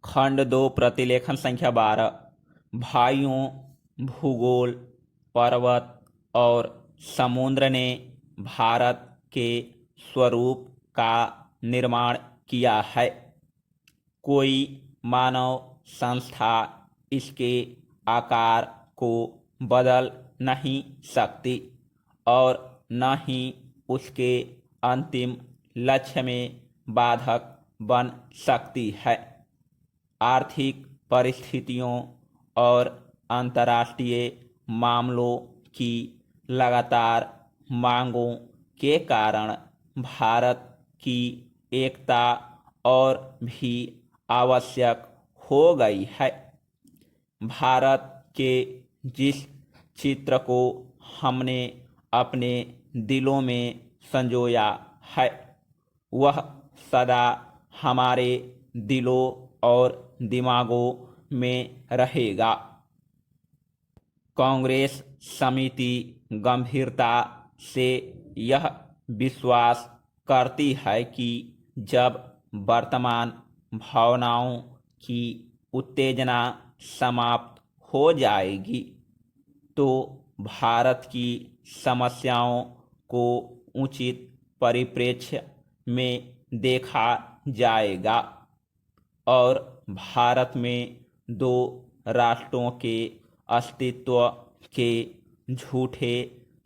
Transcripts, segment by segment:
खंड 2 प्रतिलेखन संख्या 12। भाइयों, भूगोल, पर्वत और समुद्र ने भारत के स्वरूप का निर्माण किया है। कोई मानव संस्था इसके आकार को बदल नहीं सकती और न ही उसके अंतिम लक्ष्य में बाधक बन सकती है। आर्थिक परिस्थितियों और अंतर्राष्ट्रीय मामलों की लगातार मांगों के कारण भारत की एकता और भी आवश्यक हो गई है। भारत के जिस चित्र को हमने अपने दिलों में संजोया है, वह सदा हमारे दिलों और दिमागों में रहेगा। कांग्रेस समिति गंभीरता से यह विश्वास करती है कि जब वर्तमान भावनाओं की उत्तेजना समाप्त हो जाएगी तो भारत की समस्याओं को उचित परिप्रेक्ष्य में देखा जाएगा और भारत में दो राष्ट्रों के अस्तित्व के झूठे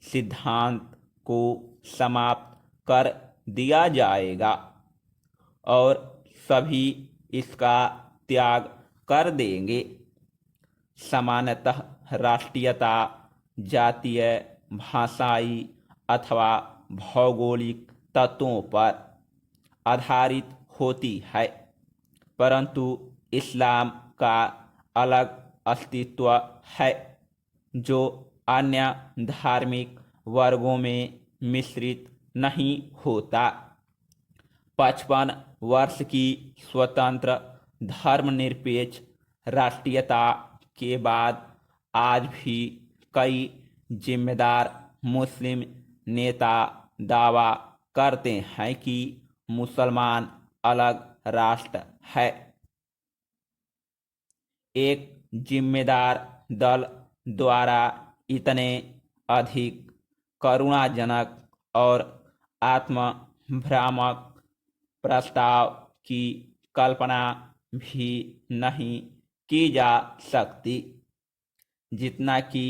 सिद्धांत को समाप्त कर दिया जाएगा और सभी इसका त्याग कर देंगे। सामान्यतः राष्ट्रीयता जातीय, भाषाई अथवा भौगोलिक तत्वों पर आधारित होती है, परंतु इस्लाम का अलग अस्तित्व है जो अन्य धार्मिक वर्गों में मिश्रित नहीं होता। 55 वर्ष की स्वतंत्र धर्मनिरपेक्ष राष्ट्रीयता के बाद आज भी कई जिम्मेदार मुस्लिम नेता दावा करते हैं कि मुसलमान अलग राष्ट्र है। एक जिम्मेदार दल द्वारा इतने अधिक करुणाजनक और आत्मभ्रामक प्रस्ताव की कल्पना भी नहीं की जा सकती जितना कि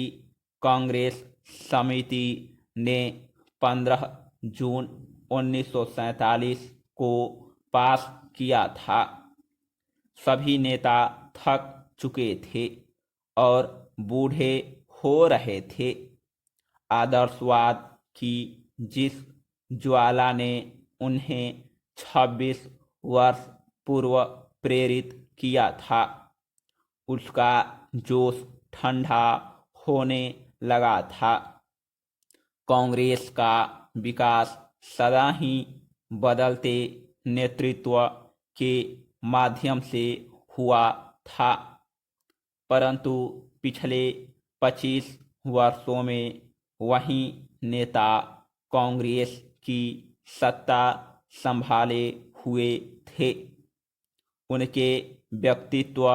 कांग्रेस समिति ने 15 जून 1947 को पास किया था। सभी नेता थक चुके थे और बूढ़े हो रहे थे। आदर्शवाद की जिस ज्वाला ने उन्हें 26 वर्ष पूर्व प्रेरित किया था, उसका जोश ठंडा होने लगा था। कांग्रेस का विकास सदा ही बदलते नेतृत्व के माध्यम से हुआ था, परंतु पिछले 25 वर्षों में वही नेता कांग्रेस की सत्ता संभाले हुए थे। उनके व्यक्तित्व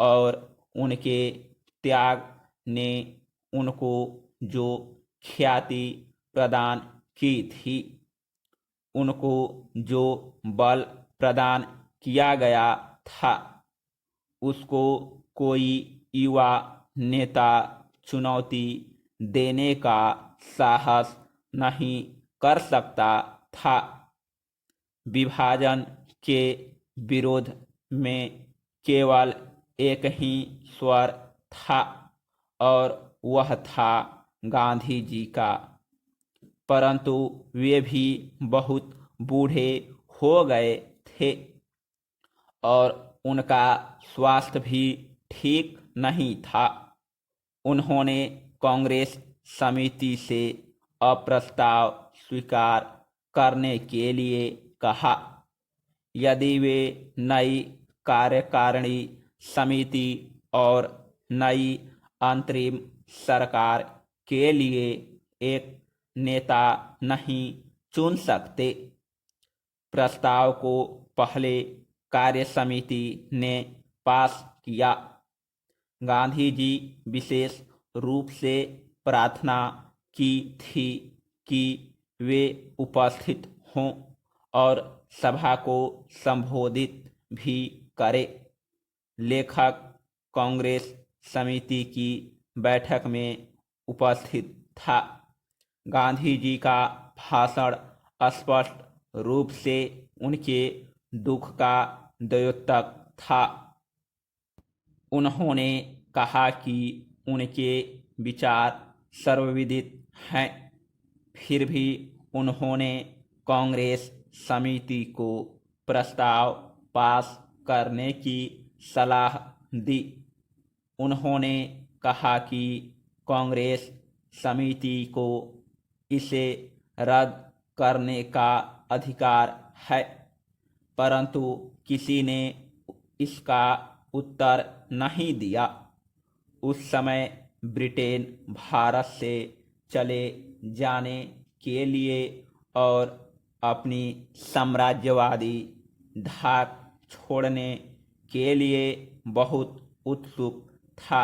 और उनके त्याग ने उनको जो ख्याति प्रदान की थी, उनको जो बल प्रदान किया गया था, उसको कोई युवा नेता चुनौती देने का साहस नहीं कर सकता था। विभाजन के विरोध में केवल एक ही स्वर था और वह था गांधी जी का, परंतु वे भी बहुत बूढ़े हो गए थे और उनका स्वास्थ्य भी ठीक नहीं था। उन्होंने कांग्रेस समिति से अप्रस्ताव स्वीकार करने के लिए कहा। यदि वे नई कार्यकारिणी समिति और नई अंतरिम सरकार के लिए एक नेता नहीं चुन सकते। प्रस्ताव को पहले कार्य समिति ने पास किया। गांधी जी विशेष रूप से प्रार्थना की थी कि वे उपस्थित हों और सभा को संबोधित भी करें। लेखक कांग्रेस समिति की बैठक में उपस्थित था। गांधी जी का भाषण स्पष्ट रूप से उनके दुख का द्योतक था। उन्होंने कहा कि उनके विचार सर्वविदित हैं, फिर भी उन्होंने कांग्रेस समिति को प्रस्ताव पास करने की सलाह दी। उन्होंने कहा कि कांग्रेस समिति को इसे रद्द करने का अधिकार है, परंतु किसी ने इसका उत्तर नहीं दिया। उस समय ब्रिटेन भारत से चले जाने के लिए और अपनी साम्राज्यवादी धाक छोड़ने के लिए बहुत उत्सुक था।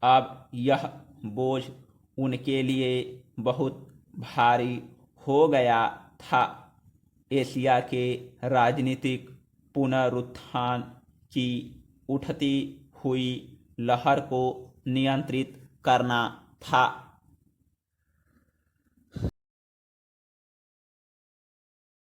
अब यह बोझ उनके लिए बहुत भारी हो गया था। एशिया के राजनीतिक पुनरुत्थान की उठती हुई लहर को नियंत्रित करना था।